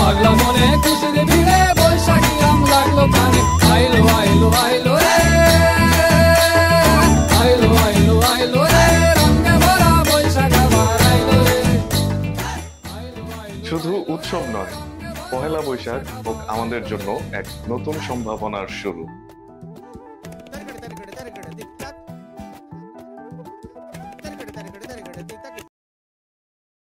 লাগলো মনে খুশির ভিড়ে, বৈশাখী আম লাগলো কানে। আইলো আইলো আইলো রে, আইলো আইলো আইলো রে, রঙে ভরা বৈশাখ আবার আইলো রে। শুধু উৎসব নয়, পহেলা বৈশাখ হোক আমাদের জন্য এক নতুন সম্ভাবনার শুরু।